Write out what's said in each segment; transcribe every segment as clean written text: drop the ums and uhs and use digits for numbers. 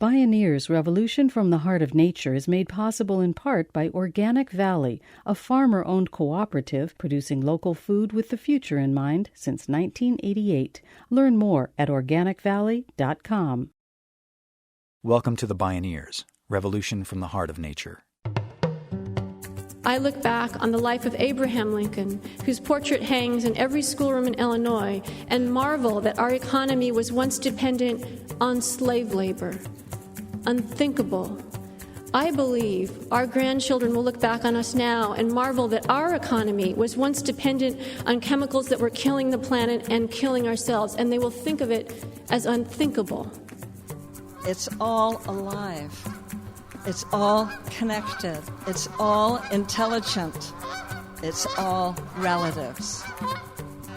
Bioneers Revolution from the Heart of Nature is made possible in part by Organic Valley, a farmer-owned cooperative producing local food with the future in mind since 1988. Learn more at organicvalley.com. Welcome to the Bioneers, Revolution from the Heart of Nature. I look back on the life of Abraham Lincoln, whose portrait hangs in every schoolroom in Illinois, and marvel that our economy was once dependent on slave labor. Unthinkable. I believe our grandchildren will look back on us now and marvel that our economy was once dependent on chemicals that were killing the planet and killing ourselves, and they will think of it as unthinkable. It's all alive. It's all connected. It's all intelligent. It's all relatives.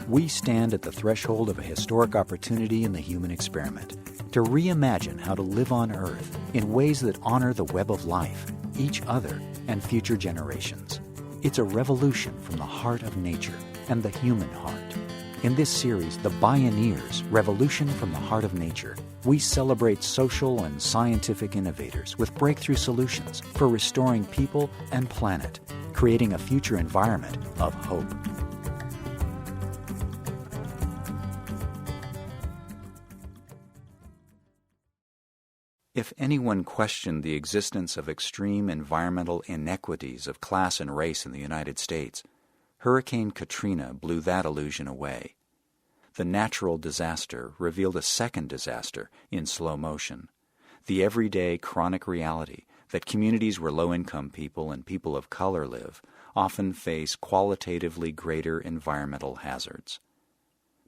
We stand at the threshold of a historic opportunity in the human experiment to reimagine how to live on Earth in ways that honor the web of life, each other, and future generations. It's a revolution from the heart of nature and the human heart. In this series, The Bioneers, Revolution from the Heart of Nature, we celebrate social and scientific innovators with breakthrough solutions for restoring people and planet, creating a future environment of hope. If anyone questioned the existence of extreme environmental inequities of class and race in the United States, Hurricane Katrina blew that illusion away. The natural disaster revealed a second disaster in slow motion, the everyday chronic reality that communities where low-income people and people of color live often face qualitatively greater environmental hazards.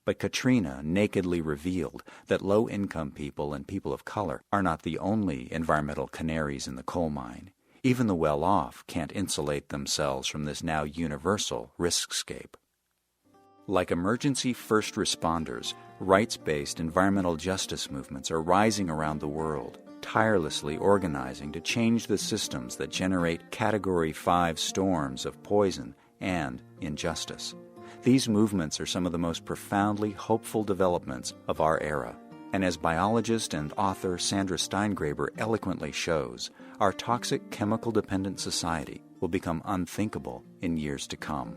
But Katrina nakedly revealed that low-income people and people of color are not the only environmental canaries in the coal mine. Even the well-off can't insulate themselves from this now universal riskscape. Like emergency first responders, rights-based environmental justice movements are rising around the world, tirelessly organizing to change the systems that generate Category 5 storms of poison and injustice. These movements are some of the most profoundly hopeful developments of our era. And as biologist and author Sandra Steingraber eloquently shows, our toxic chemical-dependent society will become unthinkable in years to come.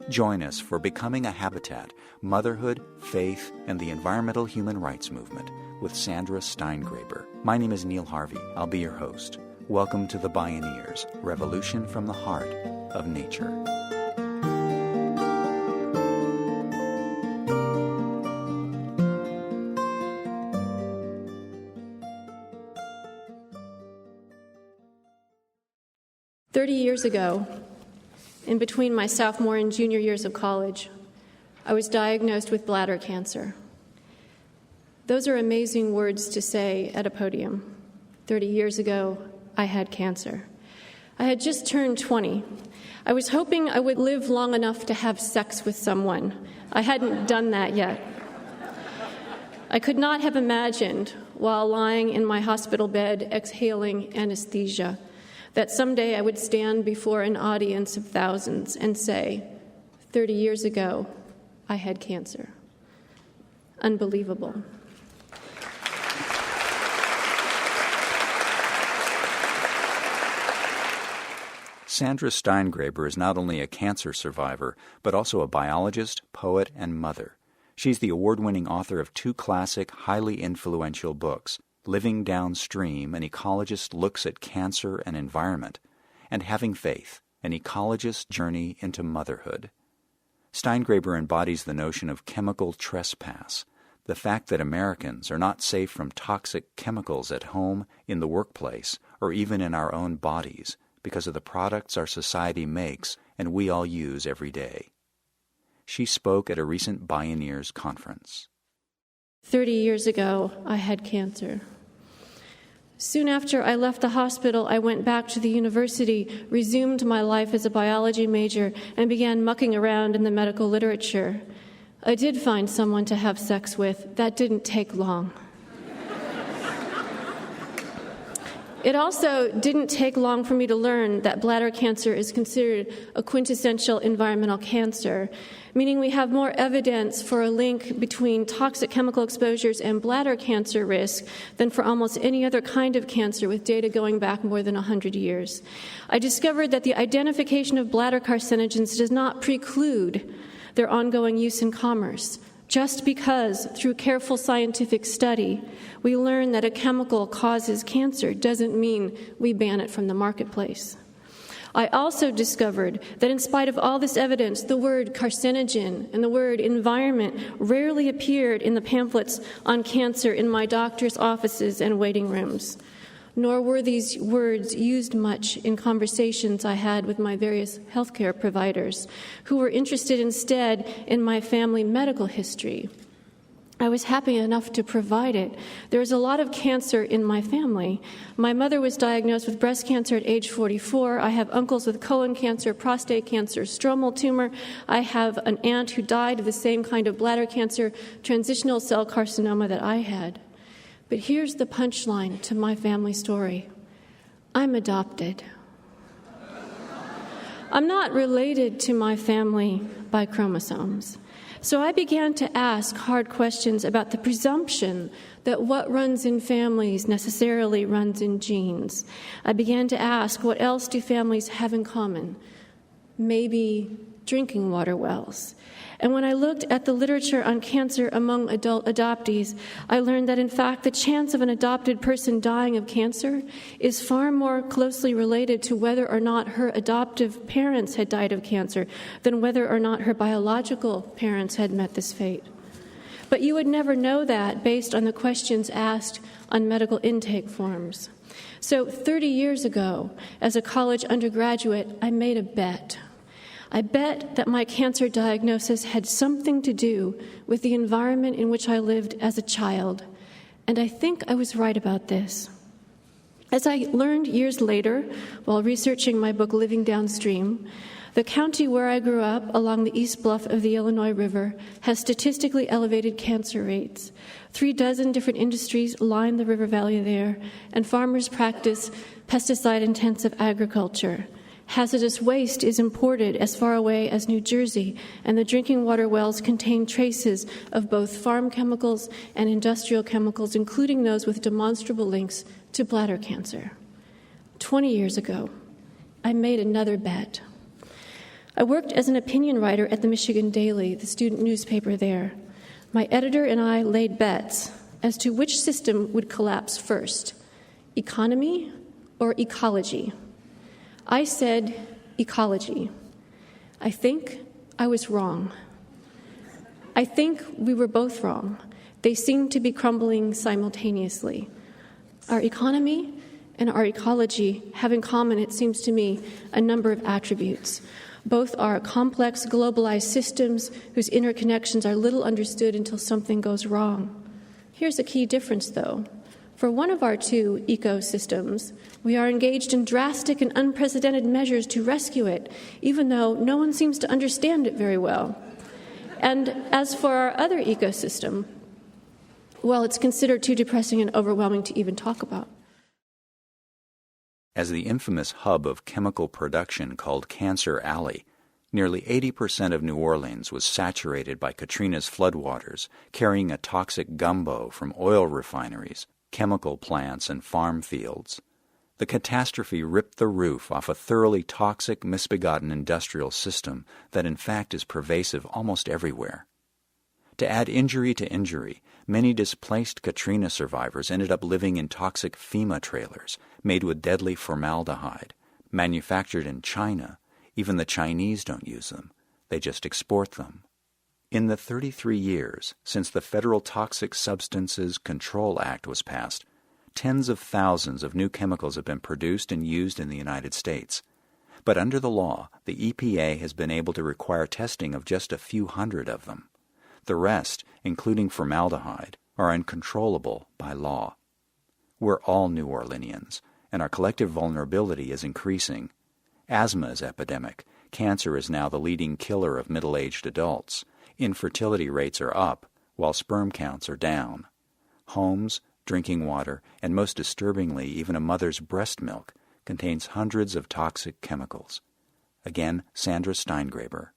Join us for Becoming a Habitat, Motherhood, Faith, and the Environmental Human Rights Movement with Sandra Steingraber. My name is Neil Harvey. I'll be your host. Welcome to the Bioneers, Revolution from the Heart of Nature. Years ago, in between my sophomore and junior years of college, I was diagnosed with bladder cancer. Those are amazing words to say at a podium. 30 years ago, I had cancer. I had just turned 20. I was hoping I would live long enough to have sex with someone. I hadn't done that yet. I could not have imagined, while lying in my hospital bed exhaling anesthesia, that someday I would stand before an audience of thousands and say, 30 years ago, I had cancer. Unbelievable. Sandra Steingraber is not only a cancer survivor, but also a biologist, poet, and mother. She's the award-winning author of 2 classic, highly influential books, Living Downstream, An Ecologist Looks at Cancer and Environment, and Having Faith, An Ecologist's Journey into Motherhood. Steingraber embodies the notion of chemical trespass, the fact that Americans are not safe from toxic chemicals at home, in the workplace, or even in our own bodies because of the products our society makes and we all use every day. She spoke at a recent Bioneers conference. 30 years ago, I had cancer. Soon after I left the hospital, I went back to the university, resumed my life as a biology major, and began mucking around in the medical literature. I did find someone to have sex with. That didn't take long. It also didn't take long for me to learn that bladder cancer is considered a quintessential environmental cancer, meaning we have more evidence for a link between toxic chemical exposures and bladder cancer risk than for almost any other kind of cancer, with data going back more than 100 years. I discovered that the identification of bladder carcinogens does not preclude their ongoing use in commerce. Just because, through careful scientific study, we learn that a chemical causes cancer doesn't mean we ban it from the marketplace. I also discovered that in spite of all this evidence, the word carcinogen and the word environment rarely appeared in the pamphlets on cancer in my doctor's offices and waiting rooms, nor were these words used much in conversations I had with my various healthcare providers, who were interested instead in my family medical history. I was happy enough to provide it. There is a lot of cancer in my family. My mother was diagnosed with breast cancer at age 44. I have uncles with colon cancer, prostate cancer, stromal tumor. I have an aunt who died of the same kind of bladder cancer, transitional cell carcinoma that I had. But here's the punchline to my family story. I'm adopted. I'm not related to my family by chromosomes. So I began to ask hard questions about the presumption that what runs in families necessarily runs in genes. I began to ask, what else do families have in common? Maybe drinking water wells. And when I looked at the literature on cancer among adult adoptees, I learned that, in fact, the chance of an adopted person dying of cancer is far more closely related to whether or not her adoptive parents had died of cancer than whether or not her biological parents had met this fate. But you would never know that based on the questions asked on medical intake forms. So 30 years ago, as a college undergraduate, I made a bet. I bet that my cancer diagnosis had something to do with the environment in which I lived as a child, and I think I was right about this. As I learned years later, while researching my book Living Downstream, the county where I grew up, along the east bluff of the Illinois River, has statistically elevated cancer rates. 36 different industries line the river valley there, and farmers practice pesticide-intensive agriculture. Hazardous waste is imported as far away as New Jersey, and the drinking water wells contain traces of both farm chemicals and industrial chemicals, including those with demonstrable links to bladder cancer. 20 years ago, I made another bet. I worked as an opinion writer at the Michigan Daily, the student newspaper there. My editor and I laid bets as to which system would collapse first, economy or ecology. I said ecology. I think I was wrong. I think we were both wrong. They seemed to be crumbling simultaneously. Our economy and our ecology have in common, it seems to me, a number of attributes. Both are complex, globalized systems whose interconnections are little understood until something goes wrong. Here's a key difference, though. For one of our two ecosystems, we are engaged in drastic and unprecedented measures to rescue it, even though no one seems to understand it very well. And as for our other ecosystem, well, it's considered too depressing and overwhelming to even talk about. As the infamous hub of chemical production called Cancer Alley, nearly 80% of New Orleans was saturated by Katrina's floodwaters, carrying a toxic gumbo from oil refineries, chemical plants, and farm fields. The catastrophe ripped the roof off a thoroughly toxic, misbegotten industrial system that in fact is pervasive almost everywhere. To add injury to injury, many displaced Katrina survivors ended up living in toxic FEMA trailers made with deadly formaldehyde, manufactured in China. Even the Chinese don't use them. They just export them. In the 33 years since the Federal Toxic Substances Control Act was passed, tens of thousands of new chemicals have been produced and used in the United States. But under the law, the EPA has been able to require testing of just a few hundred of them. The rest, including formaldehyde, are uncontrollable by law. We're all New Orleanians, and our collective vulnerability is increasing. Asthma is epidemic. Cancer is now the leading killer of middle-aged adults. Infertility rates are up, while sperm counts are down. Homes, drinking water, and most disturbingly, even a mother's breast milk, contains hundreds of toxic chemicals. Again, Sandra Steingraber.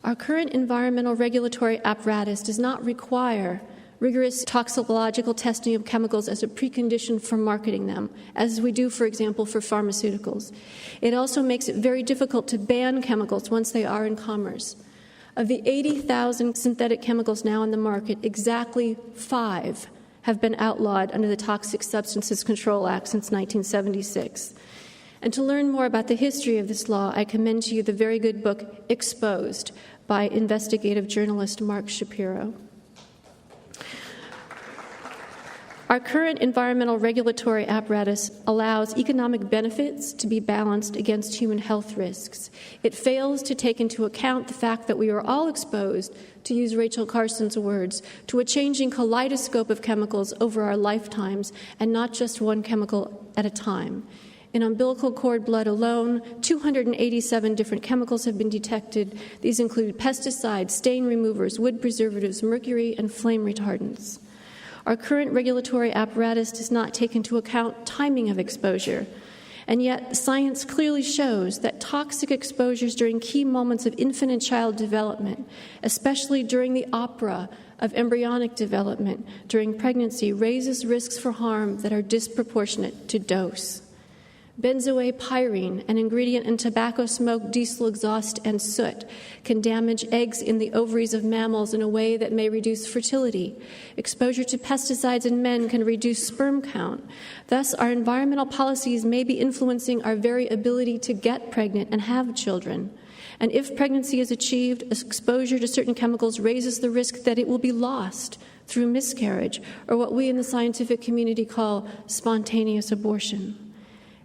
Our current environmental regulatory apparatus does not require rigorous toxicological testing of chemicals as a precondition for marketing them, as we do, for example, for pharmaceuticals. It also makes it very difficult to ban chemicals once they are in commerce. Of the 80,000 synthetic chemicals now on the market, exactly 5 have been outlawed under the Toxic Substances Control Act since 1976. And to learn more about the history of this law, I commend to you the very good book, Exposed, by investigative journalist Mark Shapiro. Our current environmental regulatory apparatus allows economic benefits to be balanced against human health risks. It fails to take into account the fact that we are all exposed, to use Rachel Carson's words, to a changing kaleidoscope of chemicals over our lifetimes, and not just one chemical at a time. In umbilical cord blood alone, 287 different chemicals have been detected. These include pesticides, stain removers, wood preservatives, mercury, and flame retardants. Our current regulatory apparatus does not take into account timing of exposure, and yet science clearly shows that toxic exposures during key moments of infant and child development, especially during the opera of embryonic development during pregnancy, raises risks for harm that are disproportionate to dose. Benzoapyrene, an ingredient in tobacco smoke, diesel exhaust, and soot, can damage eggs in the ovaries of mammals in a way that may reduce fertility. Exposure to pesticides in men can reduce sperm count. Thus, our environmental policies may be influencing our very ability to get pregnant and have children. And if pregnancy is achieved, exposure to certain chemicals raises the risk that it will be lost through miscarriage, or what we in the scientific community call spontaneous abortion.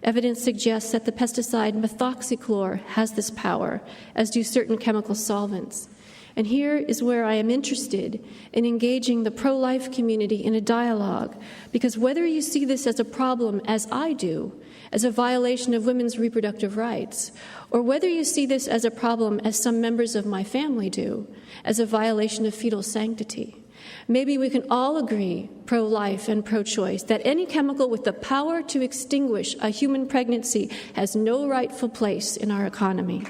Evidence suggests that the pesticide methoxychlor has this power, as do certain chemical solvents. And here is where I am interested in engaging the pro-life community in a dialogue, because whether you see this as a problem, as I do, as a violation of women's reproductive rights, or whether you see this as a problem, as some members of my family do, as a violation of fetal sanctity, maybe we can all agree, pro-life and pro-choice, that any chemical with the power to extinguish a human pregnancy has no rightful place in our economy.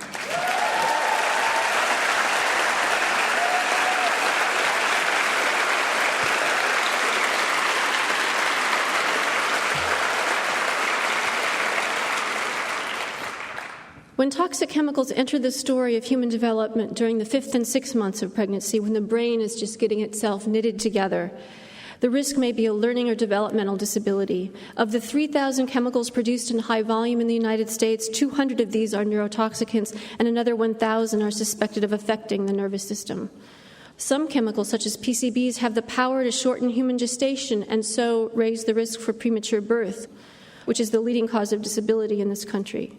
When toxic chemicals enter the story of human development during the 5th and 6th months of pregnancy, when the brain is just getting itself knitted together, the risk may be a learning or developmental disability. Of the 3,000 chemicals produced in high volume in the United States, 200 of these are neurotoxicants, and another 1,000 are suspected of affecting the nervous system. Some chemicals, such as PCBs, have the power to shorten human gestation and so raise the risk for premature birth, which is the leading cause of disability in this country.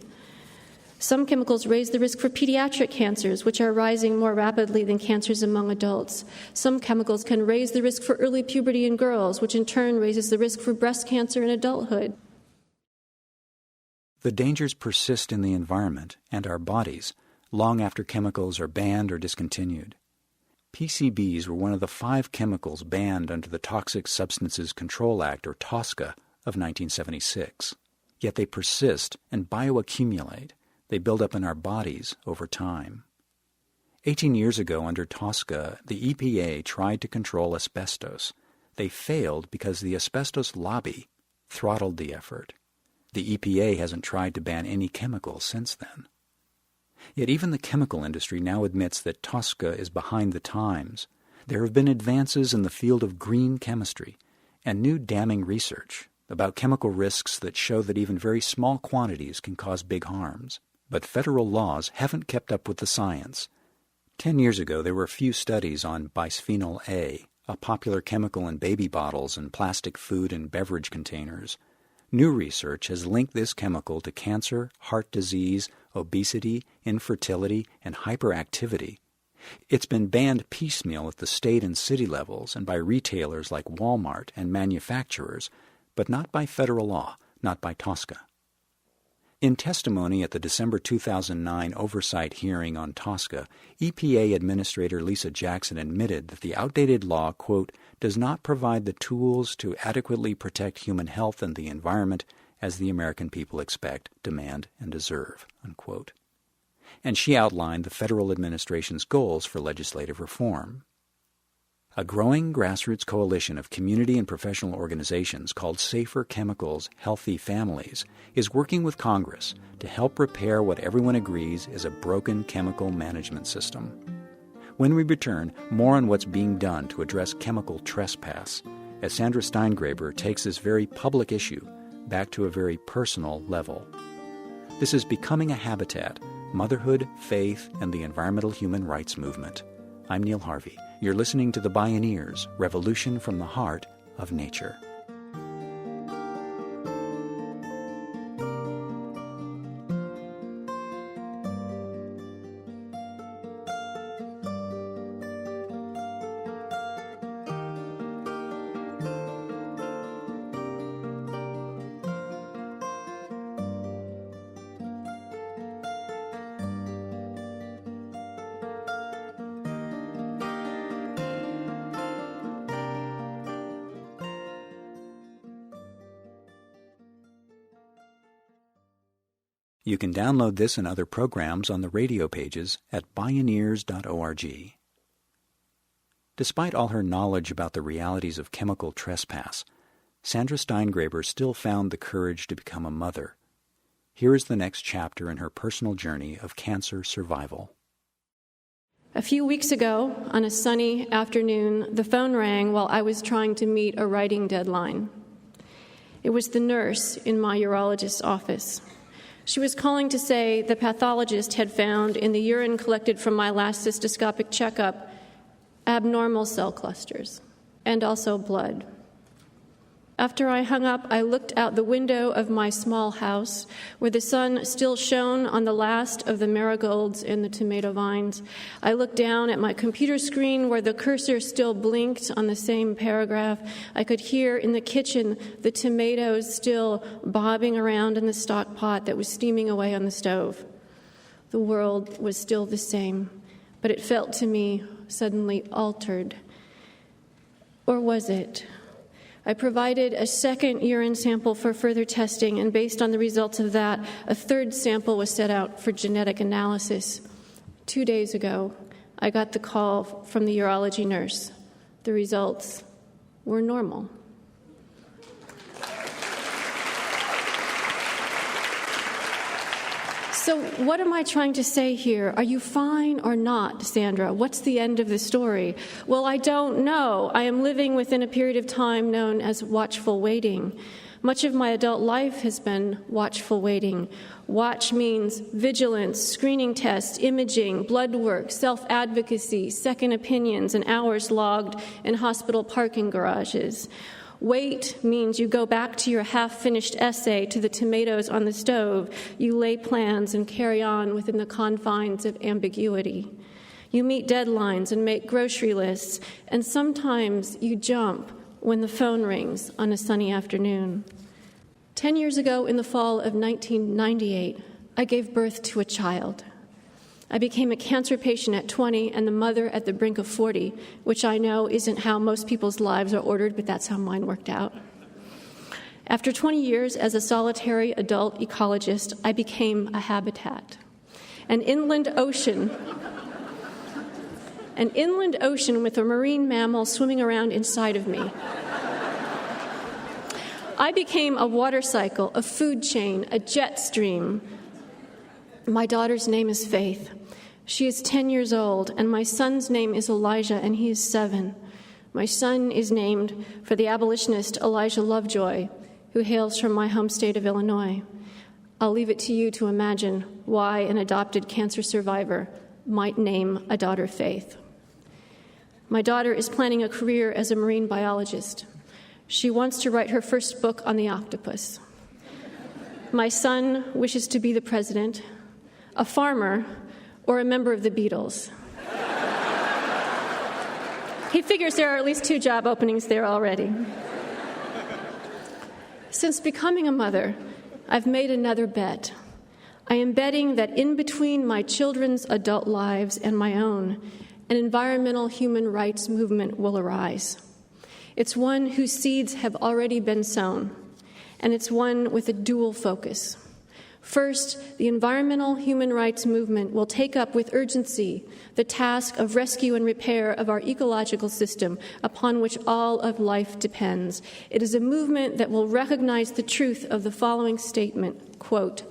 Some chemicals raise the risk for pediatric cancers, which are rising more rapidly than cancers among adults. Some chemicals can raise the risk for early puberty in girls, which in turn raises the risk for breast cancer in adulthood. The dangers persist in the environment and our bodies long after chemicals are banned or discontinued. PCBs were one of the 5 chemicals banned under the Toxic Substances Control Act, or TSCA, of 1976. Yet they persist and bioaccumulate. They build up in our bodies over time. 18 years ago, under TSCA, the EPA tried to control asbestos. They failed because the asbestos lobby throttled the effort. The EPA hasn't tried to ban any chemicals since then. Yet even the chemical industry now admits that TSCA is behind the times. There have been advances in the field of green chemistry and new damning research about chemical risks that show that even very small quantities can cause big harms. But federal laws haven't kept up with the science. 10 years ago, there were few studies on bisphenol A, a popular chemical in baby bottles and plastic food and beverage containers. New research has linked this chemical to cancer, heart disease, obesity, infertility, and hyperactivity. It's been banned piecemeal at the state and city levels and by retailers like Walmart and manufacturers, but not by federal law, not by TSCA. In testimony at the December 2009 oversight hearing on TSCA, EPA Administrator Lisa Jackson admitted that the outdated law, quote, does not provide the tools to adequately protect human health and the environment as the American people expect, demand, and deserve, unquote. And she outlined the federal administration's goals for legislative reform. A growing grassroots coalition of community and professional organizations called Safer Chemicals, Healthy Families is working with Congress to help repair what everyone agrees is a broken chemical management system. When we return, more on what's being done to address chemical trespass, as Sandra Steingraber takes this very public issue back to a very personal level. This is Becoming a Habitat, Motherhood, Faith, and the Environmental Human Rights Movement. I'm Neil Harvey. You're listening to the Bioneers, Revolution from the Heart of Nature. You can download this and other programs on the radio pages at Bioneers.org. Despite all her knowledge about the realities of chemical trespass, Sandra Steingraber still found the courage to become a mother. Here is the next chapter in her personal journey of cancer survival. A few weeks ago, on a sunny afternoon, the phone rang while I was trying to meet a writing deadline. It was the nurse in my urologist's office. She was calling to say the pathologist had found in the urine collected from my last cystoscopic checkup abnormal cell clusters and also blood. After I hung up, I looked out the window of my small house where the sun still shone on the last of the marigolds and the tomato vines. I looked down at my computer screen where the cursor still blinked on the same paragraph. I could hear in the kitchen the tomatoes still bobbing around in the stock pot that was steaming away on the stove. The world was still the same, but it felt to me suddenly altered. Or was it? I provided a second urine sample for further testing, and based on the results of that, a third sample was set out for genetic analysis. 2 days ago, I got the call from the urology nurse. The results were normal. So what am I trying to say here? Are you fine or not, Sandra? What's the end of the story? Well, I don't know. I am living within a period of time known as watchful waiting. Much of my adult life has been watchful waiting. Watch means vigilance, screening tests, imaging, blood work, self-advocacy, second opinions, and hours logged in hospital parking garages. Wait means you go back to your half-finished essay, to the tomatoes on the stove. You lay plans and carry on within the confines of ambiguity. You meet deadlines and make grocery lists, and sometimes you jump when the phone rings on a sunny afternoon. 10 years ago, in the fall of 1998, I gave birth to a child. I became a cancer patient at 20 and the mother at the brink of 40, which I know isn't how most people's lives are ordered, but that's how mine worked out. After 20 years as a solitary adult ecologist, I became a habitat, an inland ocean with a marine mammal swimming around inside of me. I became a water cycle, a food chain, a jet stream. My daughter's name is Faith. She is 10 years old, and my son's name is Elijah, and he is 7. My son is named for the abolitionist Elijah Lovejoy, who hails from my home state of Illinois. I'll leave it to you to imagine why an adopted cancer survivor might name a daughter Faith. My daughter is planning a career as a marine biologist. She wants to write her first book on the octopus. My son wishes to be the president, a farmer, or a member of the Beatles. He figures there are at least 2 job openings there already. Since becoming a mother, I've made another bet. I am betting that in between my children's adult lives and my own, an environmental human rights movement will arise. It's one whose seeds have already been sown, and it's one with a dual focus. First, the environmental human rights movement will take up with urgency the task of rescue and repair of our ecological system upon which all of life depends. It is a movement that will recognize the truth of the following statement, quote,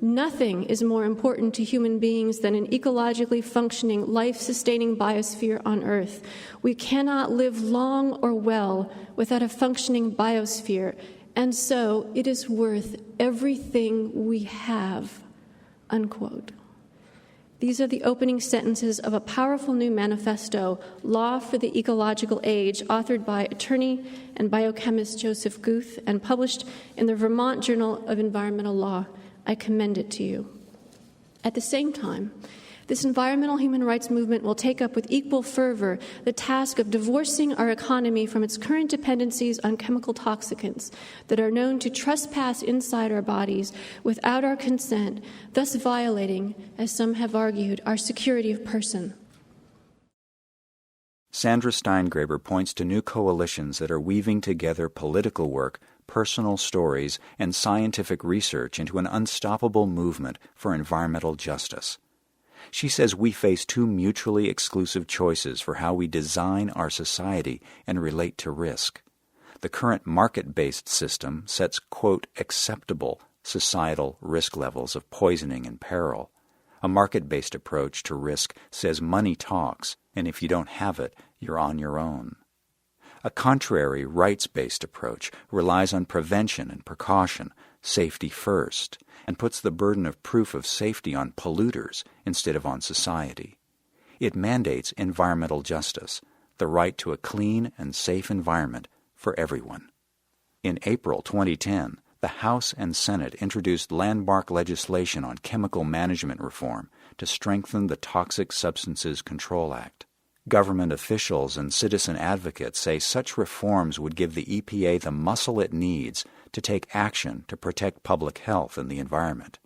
"Nothing is more important to human beings than an ecologically functioning, life-sustaining biosphere on Earth. We cannot live long or well without a functioning biosphere, and so it is worth everything we have," unquote. These are the opening sentences of a powerful new manifesto, Law for the Ecological Age, authored by attorney and biochemist Joseph Guth and published in the Vermont Journal of Environmental Law. I commend it to you. At the same time, this environmental human rights movement will take up with equal fervor the task of divorcing our economy from its current dependencies on chemical toxicants that are known to trespass inside our bodies without our consent, thus violating, as some have argued, our security of person. Sandra Steingraber points to new coalitions that are weaving together political work, personal stories, and scientific research into an unstoppable movement for environmental justice. She says we face two mutually exclusive choices for how we design our society and relate to risk. The current market-based system sets, quote, acceptable societal risk levels of poisoning and peril. A market-based approach to risk says money talks, and if you don't have it, you're on your own. A contrary, rights-based approach relies on prevention and precaution, safety first, and puts the burden of proof of safety on polluters instead of on society. It mandates environmental justice, the right to a clean and safe environment for everyone. In April 2010, the House and Senate introduced landmark legislation on chemical management reform to strengthen the Toxic Substances Control Act. Government officials and citizen advocates say such reforms would give the EPA the muscle it needs to take action to protect public health and the environment.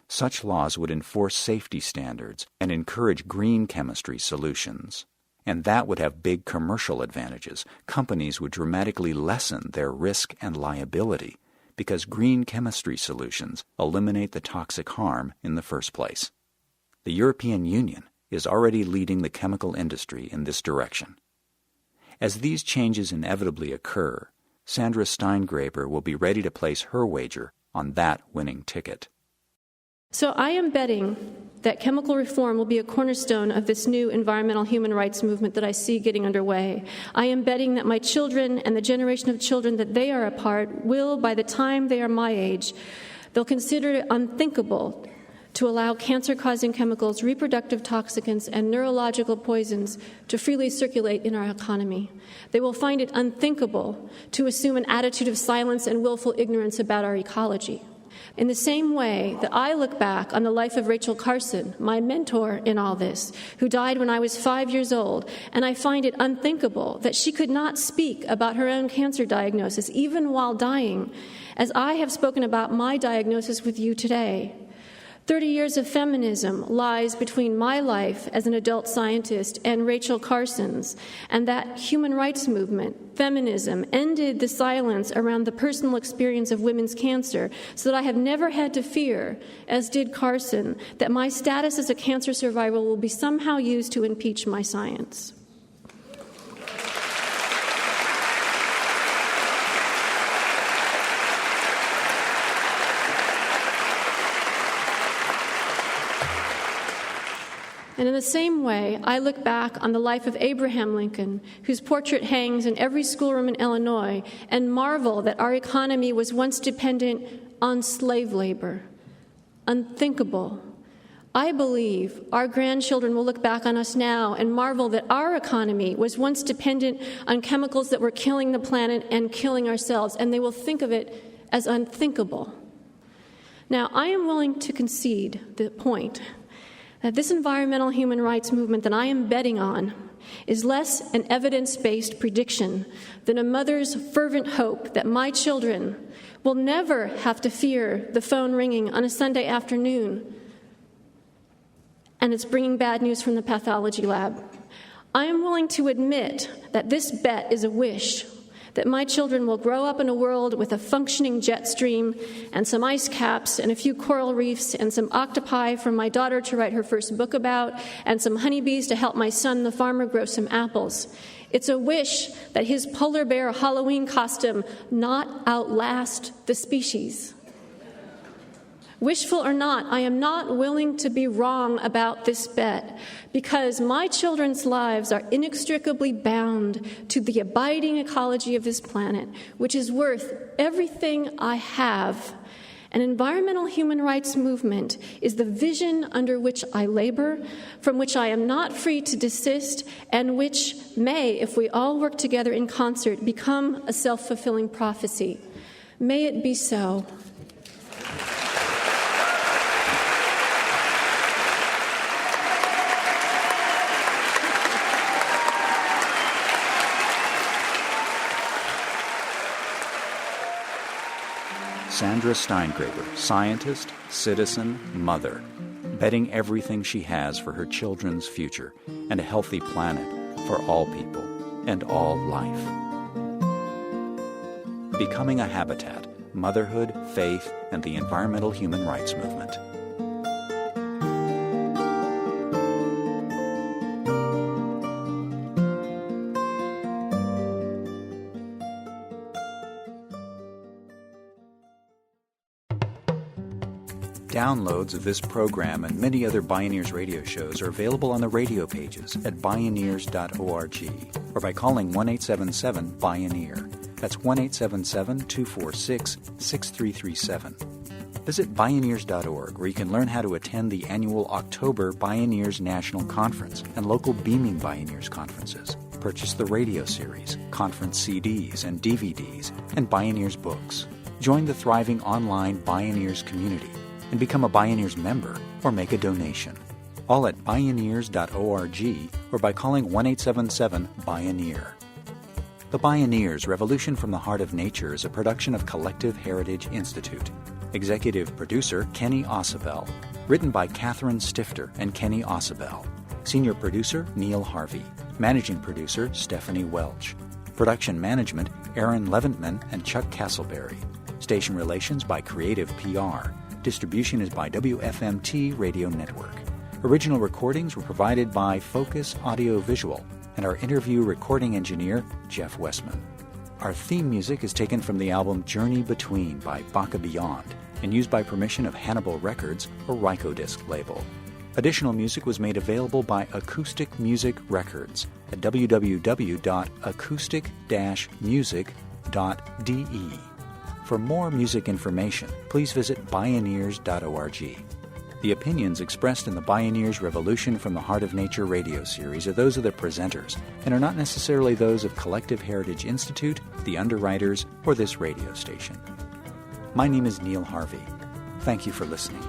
Such laws would enforce safety standards and encourage green chemistry solutions. And that would have big commercial advantages. Companies would dramatically lessen their risk and liability because green chemistry solutions eliminate the toxic harm in the first place. The European Union is already leading the chemical industry in this direction. As these changes inevitably occur, Sandra Steingraber will be ready to place her wager on that winning ticket. So I am betting that chemical reform will be a cornerstone of this new environmental human rights movement that I see getting underway. I am betting that my children and the generation of children that they are a part will, by the time they are my age, they'll consider it unthinkable to allow cancer-causing chemicals, reproductive toxicants, and neurological poisons to freely circulate in our economy. They will find it unthinkable to assume an attitude of silence and willful ignorance about our ecology. In the same way that I look back on the life of Rachel Carson, my mentor in all this, who died when I was 5 years old, and I find it unthinkable that she could not speak about her own cancer diagnosis, even while dying, as I have spoken about my diagnosis with you today. 30 years of feminism lies between my life as an adult scientist and Rachel Carson's, and that human rights movement, feminism, ended the silence around the personal experience of women's cancer so that I have never had to fear, as did Carson, that my status as a cancer survivor will be somehow used to impeach my science. And in the same way, I look back on the life of Abraham Lincoln, whose portrait hangs in every schoolroom in Illinois, and marvel that our economy was once dependent on slave labor. Unthinkable. I believe our grandchildren will look back on us now and marvel that our economy was once dependent on chemicals that were killing the planet and killing ourselves, and they will think of it as unthinkable. Now, I am willing to concede the point that this environmental human rights movement that I am betting on is less an evidence-based prediction than a mother's fervent hope that my children will never have to fear the phone ringing on a Sunday afternoon and it's bringing bad news from the pathology lab. I am willing to admit that this bet is a wish, that my children will grow up in a world with a functioning jet stream and some ice caps and a few coral reefs and some octopi for my daughter to write her first book about and some honeybees to help my son, the farmer, grow some apples. It's a wish that his polar bear Halloween costume not outlast the species. Wishful or not, I am not willing to be wrong about this bet because my children's lives are inextricably bound to the abiding ecology of this planet, which is worth everything I have. An environmental human rights movement is the vision under which I labor, from which I am not free to desist, and which may, if we all work together in concert, become a self-fulfilling prophecy. May it be so. Sandra Steingraber, scientist, citizen, mother, betting everything she has for her children's future and a healthy planet for all people and all life. Becoming a Habitat, Motherhood, Faith, and the Environmental Human Rights Movement. Downloads of this program and many other Bioneers radio shows are available on the radio pages at bioneers.org or by calling 1-877-BIONEER. That's 1-877-246-6337. Visit Bioneers.org, where you can learn how to attend the annual October Bioneers National Conference and local Beaming Bioneers conferences. Purchase the radio series, conference CDs and DVDs, and Bioneers books. Join the thriving online Bioneers community and become a Bioneers member or make a donation. All at Bioneers.org or by calling 1-877-BIONEER. The Bioneers, Revolution from the Heart of Nature is a production of Collective Heritage Institute. Executive producer Kenny Ausubel. Written by Catherine Stifter and Kenny Ausubel. Senior producer Neil Harvey. Managing producer Stephanie Welch. Production management Aaron Leventman and Chuck Castleberry. Station relations by Creative PR. Distribution is by WFMT Radio Network. Original recordings were provided by Focus Audio Visual and our interview recording engineer, Jeff Westman. Our theme music is taken from the album Journey Between by Baka Beyond and used by permission of Hannibal Records or Rykodisc label. Additional music was made available by Acoustic Music Records at www.acoustic-music.de. For more music information, please visit Bioneers.org. The opinions expressed in the Bioneers Revolution from the Heart of Nature radio series are those of the presenters and are not necessarily those of Collective Heritage Institute, the underwriters, or this radio station. My name is Neil Harvey. Thank you for listening.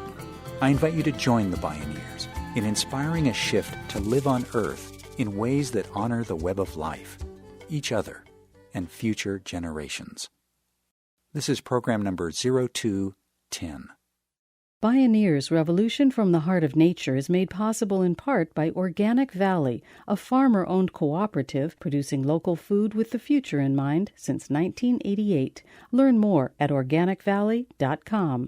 I invite you to join the Bioneers in inspiring a shift to live on Earth in ways that honor the web of life, each other, and future generations. This is program number 0210. Bioneers, Revolution from the Heart of Nature is made possible in part by Organic Valley, a farmer-owned cooperative producing local food with the future in mind since 1988. Learn more at organicvalley.com.